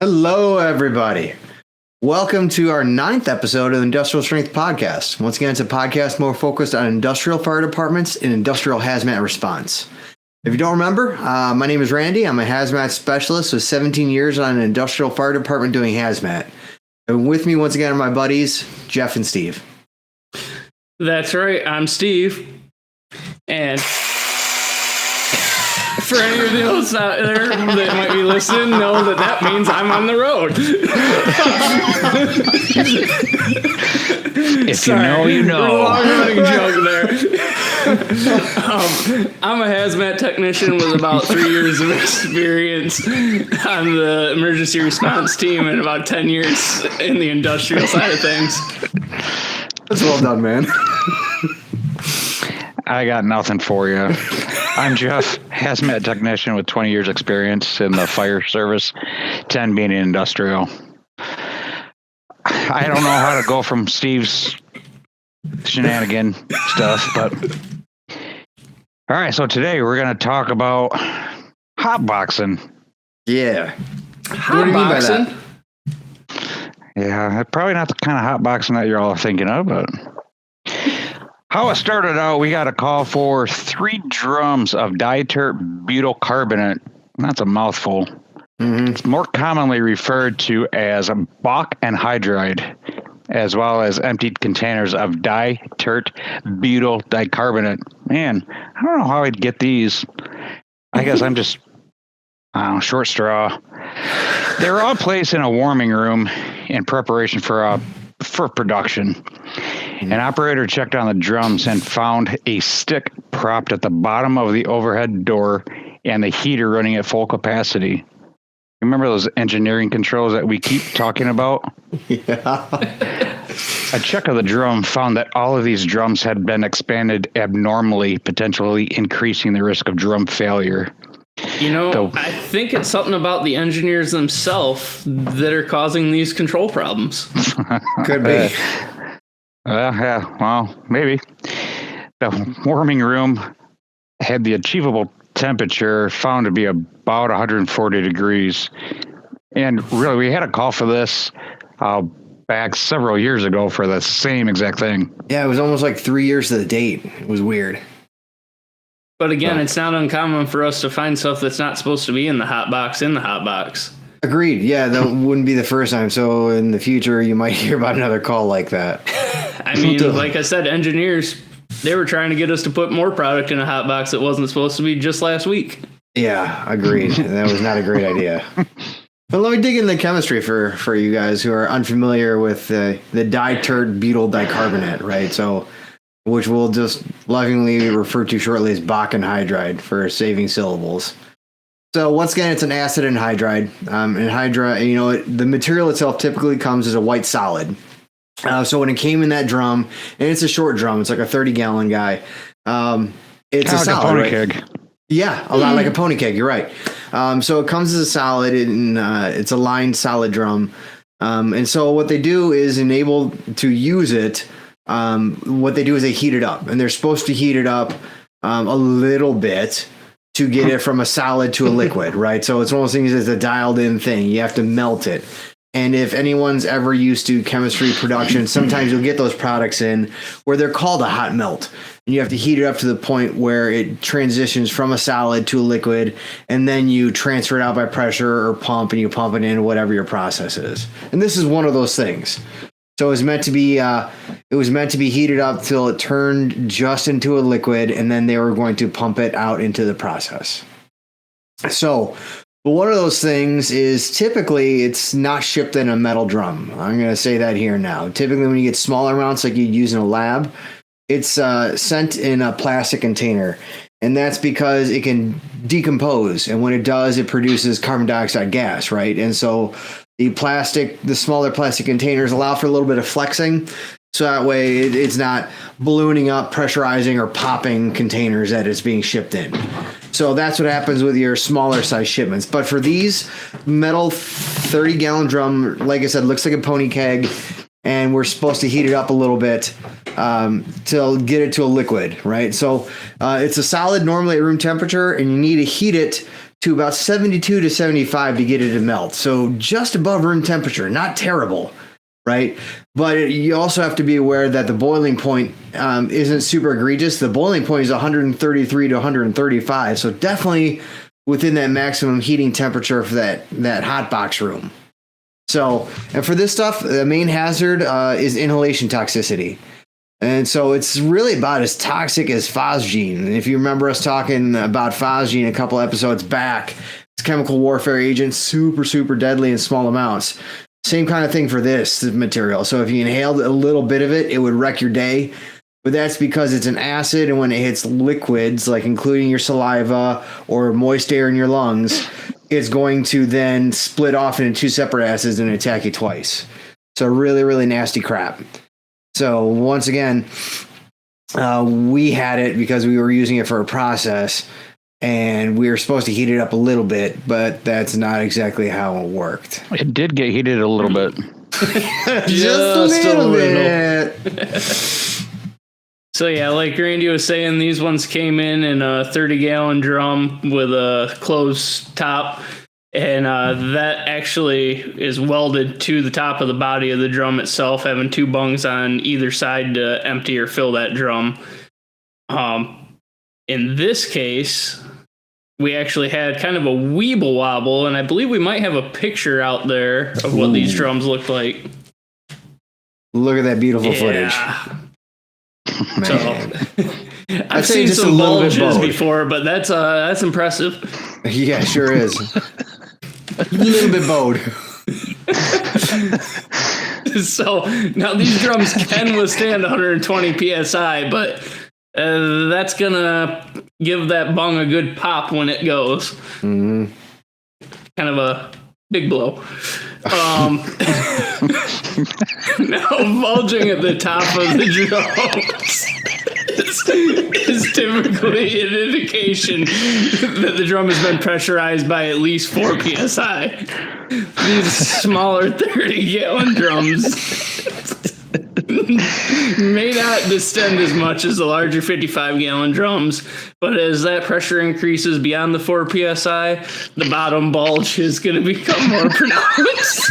Hello, everybody. Welcome to our 9th episode of the Industrial Strength Podcast. Once again, it's a podcast more focused on industrial fire departments and industrial hazmat response. If you don't remember, my name is Randy. I'm a hazmat specialist with 17 years on an industrial fire department doing hazmat. And with me once again are my buddies, Jeff and Steve. That's right. I'm Steve. And for any of the others out there that might be listening, know that means I'm on the road. If Sorry, you know, you know. Long-running joke there. I'm a hazmat technician with about 3 years of experience on the emergency response team and about 10 years in the industrial side of things. That's well done, man. I got nothing for you. I'm Jeff, hazmat technician with 20 years experience in the fire service, 10 being in industrial. I don't know how to go from Steve's shenanigan stuff, but all right, so today we're going to talk about hotboxing. Yeah. What do you mean by that? Yeah, probably not the kind of hotboxing that you're all thinking of, but how it started out, we got a call for 3 drums of di-tert-butyl-dicarbonate. That's a mouthful. Mm-hmm. It's more commonly referred to as bauk anhydride, as well as emptied containers of di-tert-butyl-dicarbonate. Man, I don't know how I'd get these. I guess I'm just, short straw. They were all placed in a warming room in preparation for production. An operator checked on the drums and found a stick propped at the bottom of the overhead door and the heater running at full capacity. Remember those engineering controls that we keep talking about? Yeah. A check of the drum found that all of these drums had been expanded abnormally, potentially increasing the risk of drum failure. You know, I think it's something about the engineers themselves that are causing these control problems. Could be. Yeah, well, maybe. The warming room had the achievable temperature found to be about 140 degrees. And really, we had a call for this back several years ago for the same exact thing. Yeah, it was almost like 3 years to the date. It was weird. But again, it's not uncommon for us to find stuff that's not supposed to be in the hot box in the hot box. Agreed. Yeah, that wouldn't be the first time. So in the future, you might hear about another call like that. I mean, like I said, engineers, they were trying to get us to put more product in a hot box that wasn't supposed to be just last week. Yeah, agreed. That was not a great idea. But let me dig into the chemistry for you guys who are unfamiliar with the di-tert-butyl-dicarbonate, right? So, which we'll just lovingly refer to shortly as bauk anhydride for saving syllables. So once again, it's an acid anhydride. Anhydride, the material itself typically comes as a white solid. So when it came in that drum, and it's a short drum, it's like a 30-gallon guy. It's a solid, pony right? keg. Yeah, a lot like a pony keg. You're right. So it comes as a solid, and it's a lined solid drum. And so what they do is enable to use it. What they do is they heat it up, and they're supposed to heat it up a little bit to get it from a solid to a liquid, right? So it's one of those things that's a dialed in thing. You have to melt it. And if anyone's ever used to chemistry production, sometimes you'll get those products in where they're called a hot melt. And you have to heat it up to the point where it transitions from a solid to a liquid, and then you transfer it out by pressure or pump, and you pump it in whatever your process is. And this is one of those things. So it was meant to be heated up till it turned just into a liquid, and then they were going to pump it out into the process. So one of those things is typically it's not shipped in a metal drum. I'm going to say that here now. Typically when you get smaller amounts like you'd use in a lab, it's sent in a plastic container. And that's because it can decompose. And when it does, it produces carbon dioxide gas, right? And so the smaller plastic containers allow for a little bit of flexing. So that way it's not ballooning up, pressurizing, or popping containers that it's being shipped in. So that's what happens with your smaller size shipments. But for these metal 30-gallon drum, like I said, looks like a pony keg, and we're supposed to heat it up a little bit to get it to a liquid, right? So it's a solid normally at room temperature, and you need to heat it to about 72 to 75 to get it to melt. So just above room temperature, not terrible, right? But you also have to be aware that the boiling point isn't super egregious. The boiling point is 133 to 135. So definitely within that maximum heating temperature for that hot box room. So, and for this stuff, the main hazard is inhalation toxicity. And so it's really about as toxic as phosgene. And if you remember us talking about phosgene a couple episodes back, it's a chemical warfare agent, super, super deadly in small amounts. Same kind of thing for this material. So if you inhaled a little bit of it, it would wreck your day. But that's because it's an acid, and when it hits liquids, like including your saliva or moist air in your lungs, it's going to then split off into two separate acids and attack you twice. So really, really nasty crap. So once again, we had it because we were using it for a process, and we were supposed to heat it up a little bit, but that's not exactly how it worked. It did get heated a little bit. Just a little bit. So yeah, like Randy was saying, these ones came in a 30-gallon drum with a closed top. And that actually is welded to the top of the body of the drum itself, having two bungs on either side to empty or fill that drum. In this case, we actually had kind of a weeble wobble, and I believe we might have a picture out there of what these drums looked like. Look at that beautiful footage. So, I've seen some bulges before, but that's impressive. Yeah, sure is. A little bit bowed. So now these drums can withstand 120 psi, but that's gonna give that bung a good pop when it goes. Mm-hmm. Kind of a big blow. Now bulging at the top of the drums is typically an indication that the drum has been pressurized by at least 4 psi. These smaller 30-gallon drums may not distend as much as the larger 55-gallon drums, but as that pressure increases beyond the 4 psi, the bottom bulge is going to become more pronounced.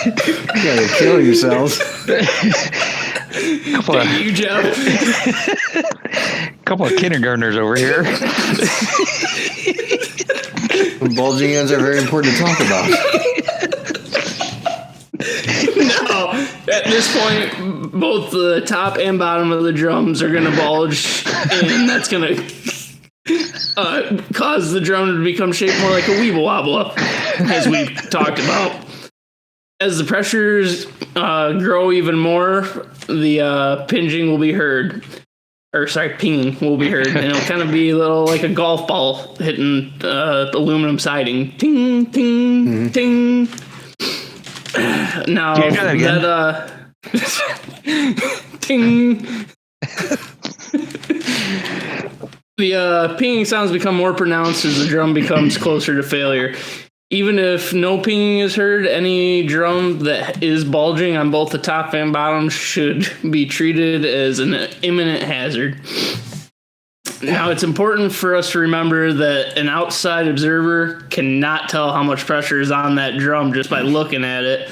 You gotta kill yourselves. Thank you, Jeff. Couple of kindergartners over here. Bulging ends are very important to talk about. No, at this point, both the top and bottom of the drums are going to bulge, and that's going to cause the drum to become shaped more like a weeble wobble, as we talked about. As the pressures grow even more, the pinging will be heard. Pinging will be heard, and it'll kind of be a little like a golf ball hitting the aluminum siding. Ting, ting, ting. Now, can you try that ting. The pinging sounds become more pronounced as the drum becomes closer to failure. Even if no pinging is heard, any drum that is bulging on both the top and bottom should be treated as an imminent hazard. Now, it's important for us to remember that an outside observer cannot tell how much pressure is on that drum just by looking at it.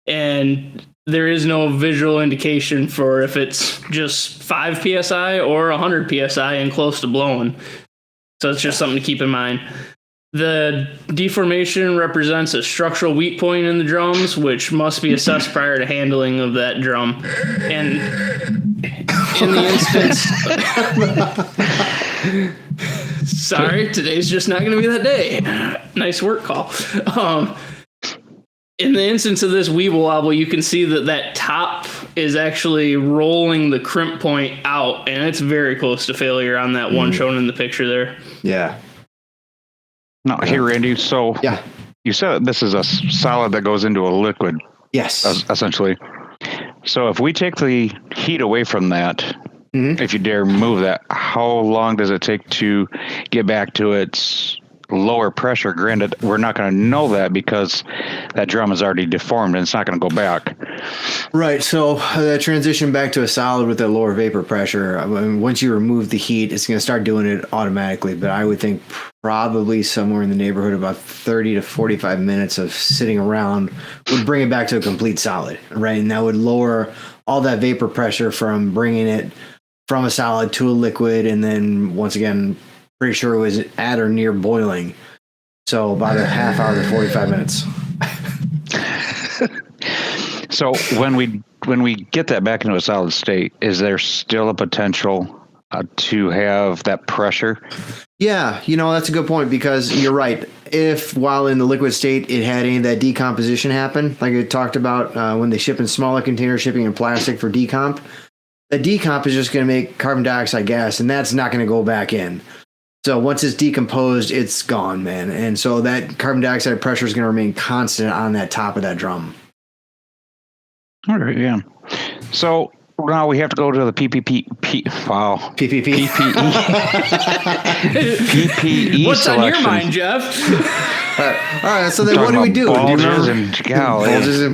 And there is no visual indication for if it's just 5 psi or 100 psi and close to blowing. So it's just something to keep in mind. The deformation represents a structural weak point in the drums, which must be assessed prior to handling of that drum. And in the instance... Sorry, today's just not going to be that day. Nice work, call. In the instance of this weeble wobble, you can see that top is actually rolling the crimp point out, and it's very close to failure on that one shown in the picture there. Yeah. No, hey, Randy, so yeah, you said this is a solid that goes into a liquid. Yes. Essentially. So if we take the heat away from that, if you dare move that, how long does it take to get back to its lower pressure? Granted, we're not going to know that because that drum is already deformed and it's not going to go back. Right. So that transition back to a solid with a lower vapor pressure, I mean, once you remove the heat, it's going to start doing it automatically. But I would think probably somewhere in the neighborhood of about 30 to 45 minutes of sitting around would bring it back to a complete solid, right? And that would lower all that vapor pressure from bringing it from a solid to a liquid. And then once again, pretty sure it was at or near boiling. So about a half hour to 45 minutes. So when we get that back into a solid state, is there still a potential to have that pressure? Yeah, that's a good point, because you're right. If while in the liquid state it had any of that decomposition happen, like I talked about when they ship in smaller container shipping in plastic for decomp, the decomp is just going to make carbon dioxide gas, and that's not going to go back in. So once it's decomposed, it's gone, man. And so that carbon dioxide pressure is going to remain constant on that top of that drum. All right, yeah. So now we have to go to the PPE What's selection. on your mind, Jeff? All right, so then what do we do? Bulges and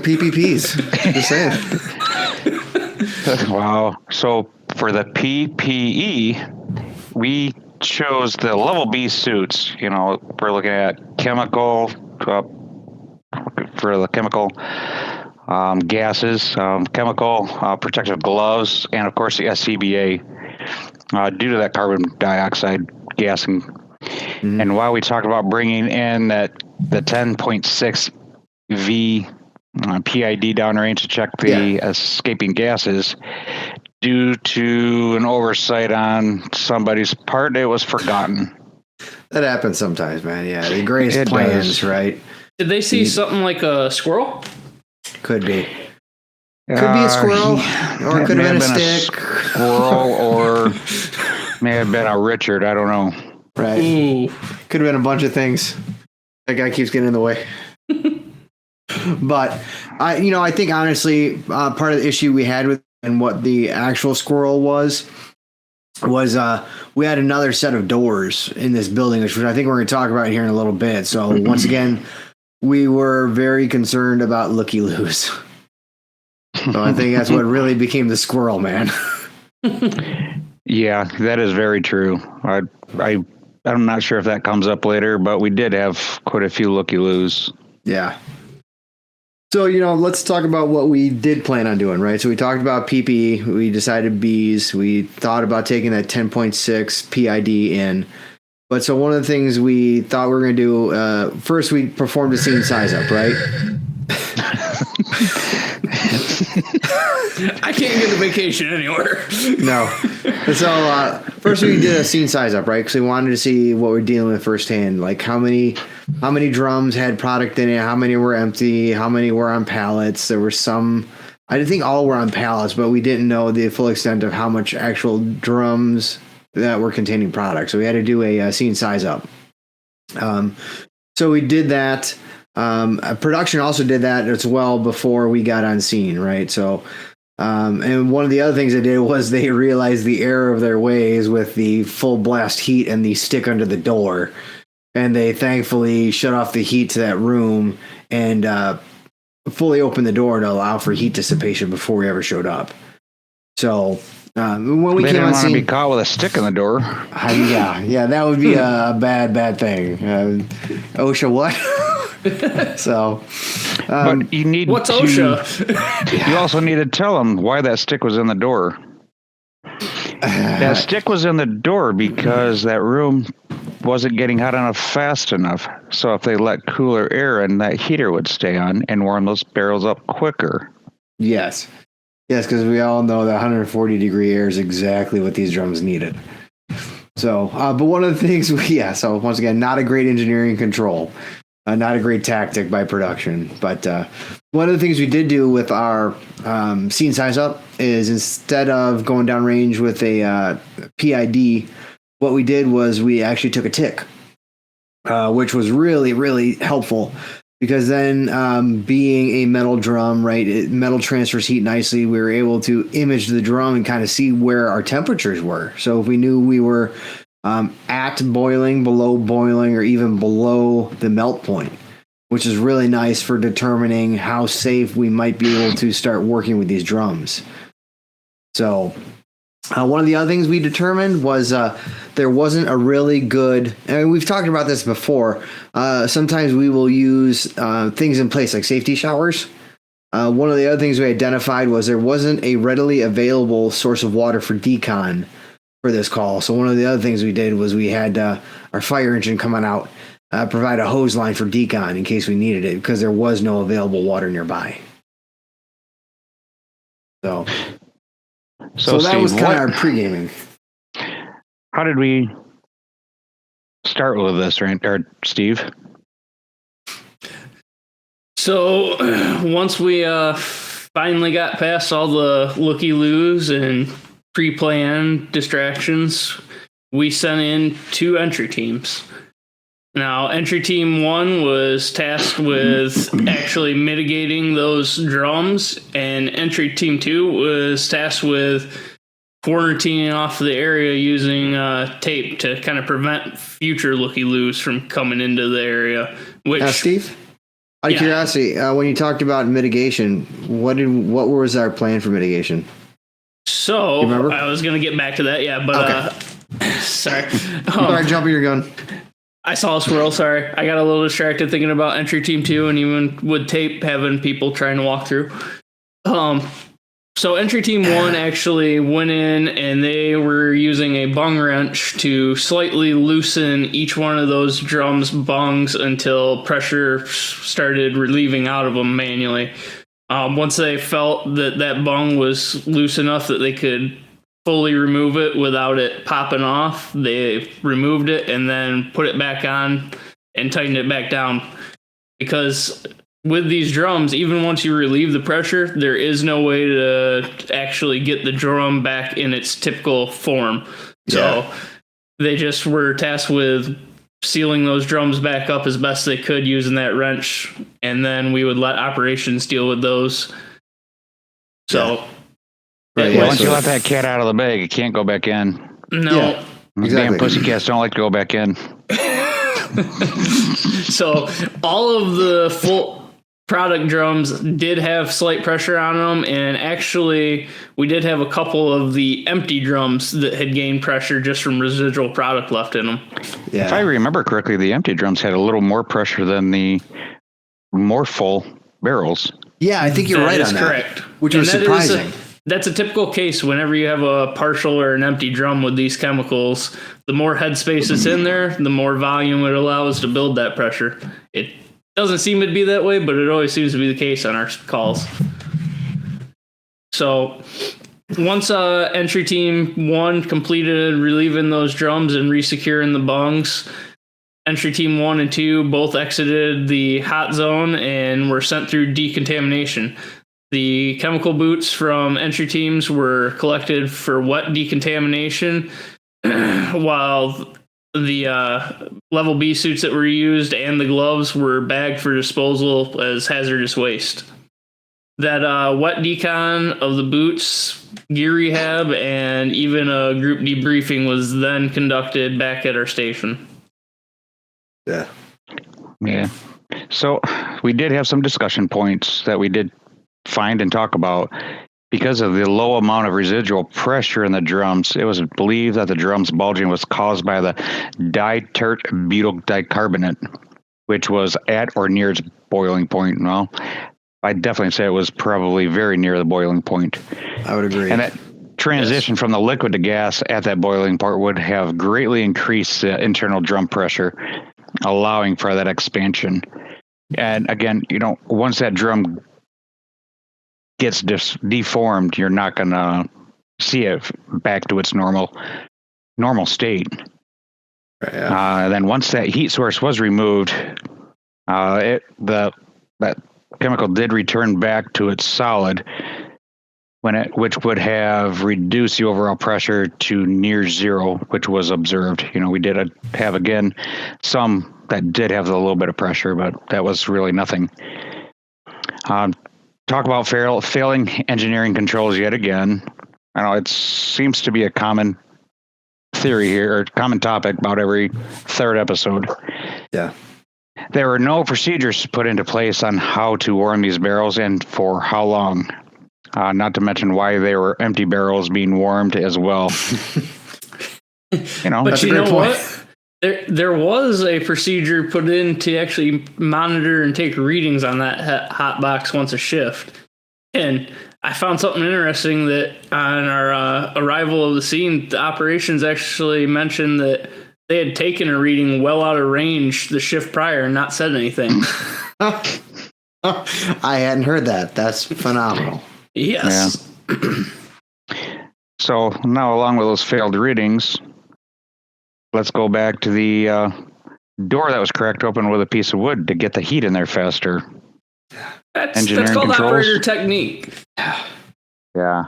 PPPs. Just saying. Wow. So for the PPE, we chose the level B suits. We're looking at chemical for the chemical gases, chemical protective gloves, and of course the SCBA due to that carbon dioxide gassing. Mm-hmm. And while we talked about bringing in the 10.6 V PID downrange to check the escaping gases, due to an oversight on somebody's part, it was forgotten. That happens sometimes, man. Yeah, the greatest plans, right? Did they see something like a squirrel? Could be. Could be a squirrel, or it could have been a stick. Squirrel, or may have been a Richard. I don't know. Right. Ooh. Could have been a bunch of things. That guy keeps getting in the way. But I think honestly, part of the issue we had with and what the actual squirrel was we had another set of doors in this building, which I think we're going to talk about here in a little bit. So once again, we were very concerned about looky-loos. So I think that's what really became the squirrel, man. Yeah, that is very true. I'm not sure if that comes up later, but we did have quite a few looky-loos. Yeah. So, let's talk about what we did plan on doing, right? So we talked about PPE. We decided Bs. We thought about taking that 10.6 PID in. But so one of the things we thought we were going to do, first we performed a scene size up, right? I can't get a vacation anywhere. No. So first we did a scene size up, right? Because we wanted to see what we're dealing with firsthand. Like how many drums had product in it, how many were empty, how many were on pallets. There were some, I didn't think all were on pallets, but we didn't know the full extent of how much actual drums that were containing product. So we had to do a scene size up. So we did that. Production also did that as well before we got on scene, right? So, and one of the other things they did was they realized the error of their ways with the full blast heat and the stick under the door. And they thankfully shut off the heat to that room and fully opened the door to allow for heat dissipation before we ever showed up. So when we they came didn't on want scene, to be caught with a stick in the door. Yeah, that would be a bad thing. OSHA, what? So, but you need what's OSHA? You also need to tell them why that stick was in the door. That stick was in the door because that room wasn't getting hot enough fast enough. So if they let cooler air in, that heater would stay on and warm those barrels up quicker. Yes, because we all know that 140 degree air is exactly what these drums needed. So, but one of the things so once again, not a great engineering control. Not a great tactic by production, but one of the things we did do with our scene size up is instead of going down range with a PID, what we did was we actually took a tick, which was really, really helpful because then being a metal drum, right, metal transfers heat nicely. We were able to image the drum and kind of see where our temperatures were. So if we knew we were at boiling, below boiling, or even below the melt point, which is really nice for determining how safe we might be able to start working with these drums. So one of the other things we determined was there wasn't a really good, and we've talked about this before, sometimes we will use things in place like safety showers. One of the other things we identified was there wasn't a readily available source of water for decon for this call. So one of the other things we did was we had our fire engine coming out, provide a hose line for decon in case we needed it, because there was no available water nearby. So that Steve, was kind of our pre-gaming. How did we start with this, right? Or Steve? So once we finally got past all the looky-loos and pre-planned distractions, we sent in 2 entry teams. Now, entry team 1 was tasked with actually mitigating those drums, and entry team 2 was tasked with quarantining off the area using tape to kind of prevent future looky-loos from coming into the area. Which, Steve, out of curiosity, when you talked about mitigation, what was our plan for mitigation? So I was going to get back to that, but sorry. Sorry, jumping your gun. I saw a swirl, sorry. I got a little distracted thinking about entry team 2 and even with tape having people trying to walk through. So entry team 1 actually went in and they were using a bung wrench to slightly loosen each one of those drums bungs until pressure started relieving out of them manually. Once they felt that bung was loose enough that they could fully remove it without it popping off, they removed it and then put it back on and tightened it back down. Because with these drums, even once you relieve the pressure, there is no way to actually get the drum back in its typical form. So they just were tasked with sealing those drums back up as best they could using that wrench, and then we would let operations deal with those. So once you let that cat out of the bag, it can't go back in. No. Damn pussycats don't like to go back in. So all of the full product drums did have slight pressure on them, and actually we did have a couple of the empty drums that had gained pressure just from residual product left in them. If I remember correctly, the empty drums had a little more pressure than the more full barrels. Yeah, I think you're right on that. Correct. Which was surprising. That's a typical case whenever you have a partial or an empty drum with these chemicals. The more headspace is in there, the more volume it allows to build that pressure. It doesn't seem to be that way, but it always seems to be the case on our calls. So once entry team 1 completed relieving those drums and resecuring the bungs, entry team 1 and 2 both exited the hot zone and were sent through decontamination. The chemical boots from entry teams were collected for wet decontamination, while the level B suits that were used and the gloves were bagged for disposal as hazardous waste. That wet decon of the boots, gear rehab, and even a group debriefing was then conducted back at our station. Yeah. So we did have some discussion points that we did find and talk about. Because of the low amount of residual pressure in the drums, it was believed that the drums bulging was caused by the di-tert-butyl-dicarbonate, which was at or near its boiling point. Well, I'd definitely say it was probably very near the boiling point. I would agree. And that transition from the liquid to gas at that boiling point would have greatly increased the internal drum pressure, allowing for that expansion. And again, once that drum gets deformed, you're not going to see it back to its normal state. Yeah. Then once that heat source was removed, that chemical did return back to its solid, which would have reduced the overall pressure to near zero, which was observed. We did have again some that did have a little bit of pressure, but that was really nothing. Talk about failing engineering controls yet again. I know it seems to be a common theory here, or common topic about every third episode. Yeah. There were no procedures put into place on how to warm these barrels and for how long. Not to mention why they were empty barrels being warmed as well. But you know what? There was a procedure put in to actually monitor and take readings on that hot box once a shift. And I found something interesting that on our arrival of the scene, the operations actually mentioned that they had taken a reading well out of range the shift prior and not said anything. I hadn't heard that. That's phenomenal. Yes. Yeah. So now, along with those failed readings, let's go back to the door that was cracked open with a piece of wood to get the heat in there faster. That's called operator technique. Yeah.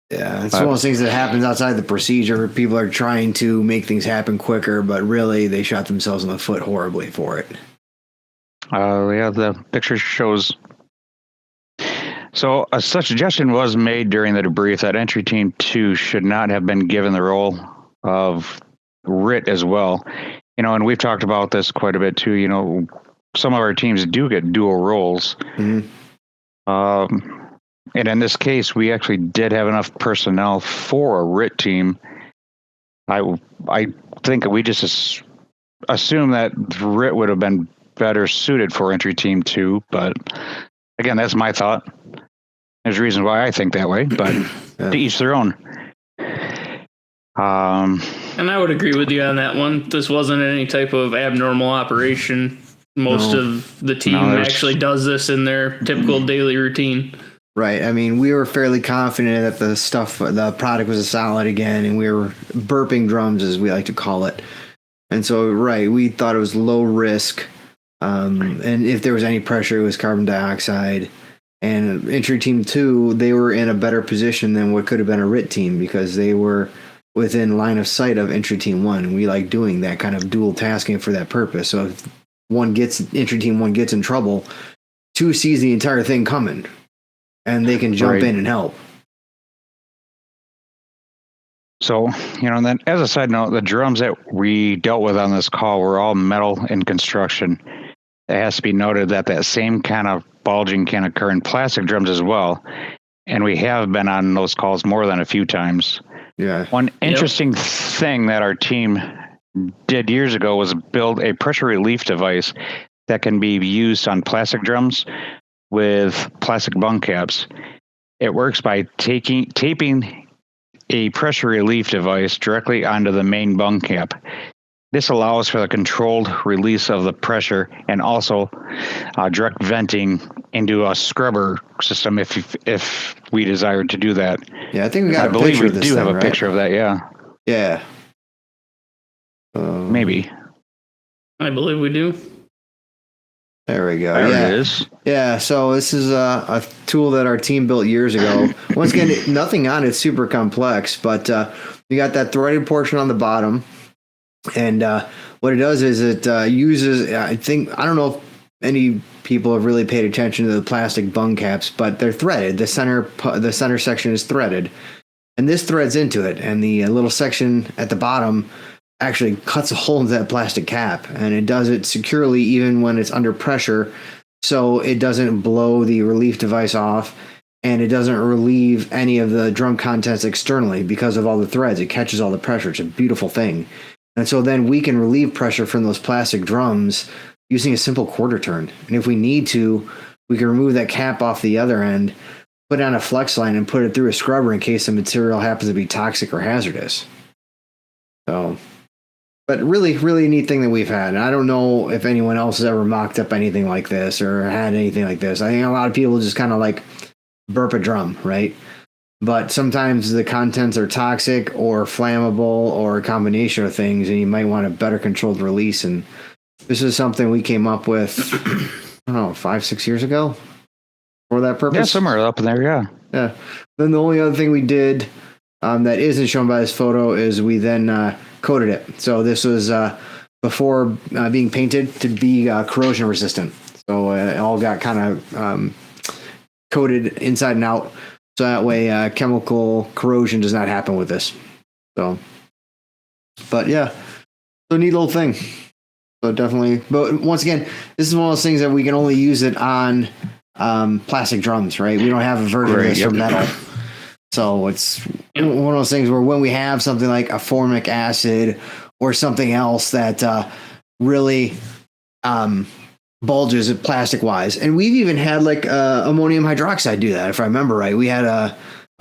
Yeah, it's one of those things that happens outside the procedure. People are trying to make things happen quicker, but really they shot themselves in the foot horribly for it. Yeah, the picture shows. So a suggestion was made during the debrief that Entry Team 2 should not have been given the role of RIT as well. And we've talked about this quite a bit too. Some of our teams do get dual roles. Mm-hmm. And in this case, we actually did have enough personnel for a RIT team. I think we just assume that RIT would have been better suited for Entry Team 2, but again, that's my thought. There's reasons why I think that way, but to each their own. And I would agree with you on that one. This wasn't any type of abnormal operation. Most of the team actually does this in their typical daily routine. Right. I mean, we were fairly confident that the product was a solid again, and we were burping drums, as we like to call it. And so, right, we thought it was low risk. And if there was any pressure, it was carbon dioxide. And Entry Team 2, they were in a better position than what could have been a RIT team because they were within line of sight of Entry Team 1. We like doing that kind of dual tasking for that purpose. So if Entry Team 1 gets in trouble, 2 sees the entire thing coming, and they can jump in and help. So, and then as a side note, the drums that we dealt with on this call were all metal in construction. It has to be noted that same kind of bulging can occur in plastic drums as well. And we have been on those calls more than a few times. Yeah. One interesting thing that our team did years ago was build a pressure relief device that can be used on plastic drums with plastic bung caps. It works by taping a pressure relief device directly onto the main bung cap. This allows for the controlled release of the pressure and also direct venting into a scrubber system if we desire to do that. Yeah, I think we got a picture of this. I believe we do have a right? picture of that, yeah. Yeah. Maybe. I believe we do. There we go. There it is. Yeah, so this is a tool that our team built years ago. Once again, nothing on it super complex, but we got that threaded portion on the bottom. And what it does is it uses, I don't know if any people have really paid attention to the plastic bung caps, but they're threaded. The center section is threaded. And this threads into it. And the little section at the bottom actually cuts a hole into that plastic cap. And it does it securely even when it's under pressure. So it doesn't blow the relief device off. And it doesn't relieve any of the drum contents externally because of all the threads. It catches all the pressure. It's a beautiful thing. And so then we can relieve pressure from those plastic drums using a simple quarter turn. And if we need to, we can remove that cap off the other end, put it on a flex line, and put it through a scrubber in case the material happens to be toxic or hazardous. So, but really, really neat thing that we've had. And I don't know if anyone else has ever mocked up anything like this or had anything like this. I think a lot of people just kind of like burp a drum, right? But sometimes the contents are toxic or flammable or a combination of things, and you might want a better controlled release. And this is something we came up with, I don't know, 5-6 years ago for that purpose. Yeah, somewhere up in there, yeah. Yeah. Then the only other thing we did that isn't shown by this photo is we then coated it. So this was before being painted to be corrosion resistant. So it all got kind of coated inside and out. So that way chemical corrosion does not happen with this. So, but yeah, so neat little thing. So definitely, but once again, this is one of those things that we can only use it on plastic drums, right? We don't have a version of this for metal. So it's one of those things where when we have something like a formic acid or something else that really bulges it plastic wise. And we've even had like ammonium hydroxide do that. If I remember right, we had a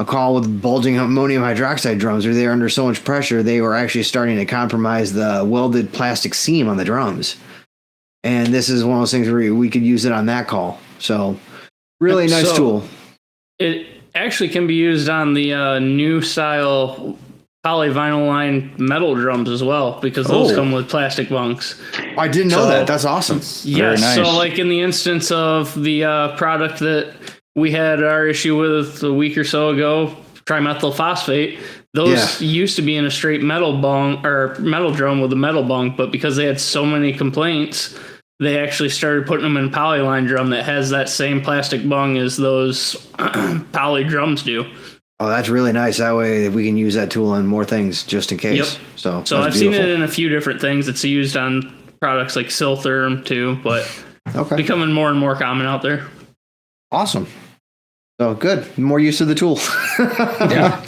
call with bulging ammonium hydroxide drums where they were under so much pressure, they were actually starting to compromise the welded plastic seam on the drums. And this is one of those things where we could use it on that call. So really nice tool. It actually can be used on the new style polyvinyl line metal drums as well, because those come with plastic bunks. I didn't know that. That's awesome. Yes. Nice. So like in the instance of the product that we had our issue with a week or so ago, trimethyl phosphate, those used to be in a straight metal bung or metal drum with a metal bunk, but because they had so many complaints, they actually started putting them in polyline drum that has that same plastic bung as those poly drums do. Oh, that's really nice. That way we can use that tool on more things just in case. Yep. So I've seen it in a few different things. It's used on products like Siltherm too, but becoming more and more common out there. Awesome. So good. More use of the tool. Yeah.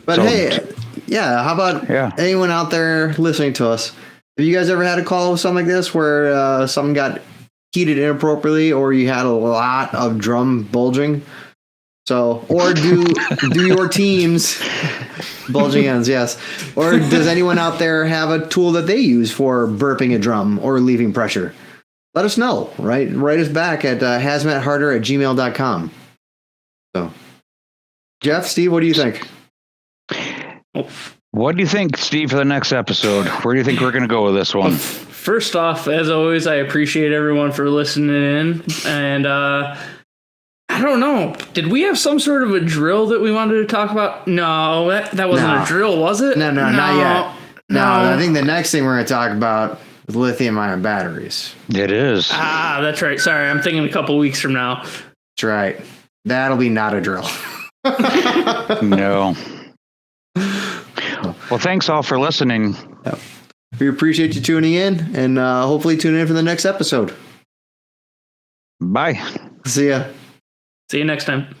But how about anyone out there listening to us? Have you guys ever had a call with something like this where something got heated inappropriately, or you had a lot of drum bulging? So, or do your teams bulging ends? Yes. Or does anyone out there have a tool that they use for burping a drum or relieving pressure? Let us know. Right? Write us back at hazmatharder@gmail.com. So, Jeff, Steve, what do you think? What do you think, Steve, for the next episode? Where do you think we're going to go with this one? First off, as always, I appreciate everyone for listening in. And I don't know. Did we have some sort of a drill that we wanted to talk about? No, that wasn't a drill, was it? No, not yet. No, I think the next thing we're going to talk about is lithium-ion batteries. It is. Ah, that's right. Sorry, I'm thinking a couple weeks from now. That's right. That'll be not a drill. No. Well, thanks all for listening. We appreciate you tuning in, and hopefully tune in for the next episode. Bye. See ya. See you next time.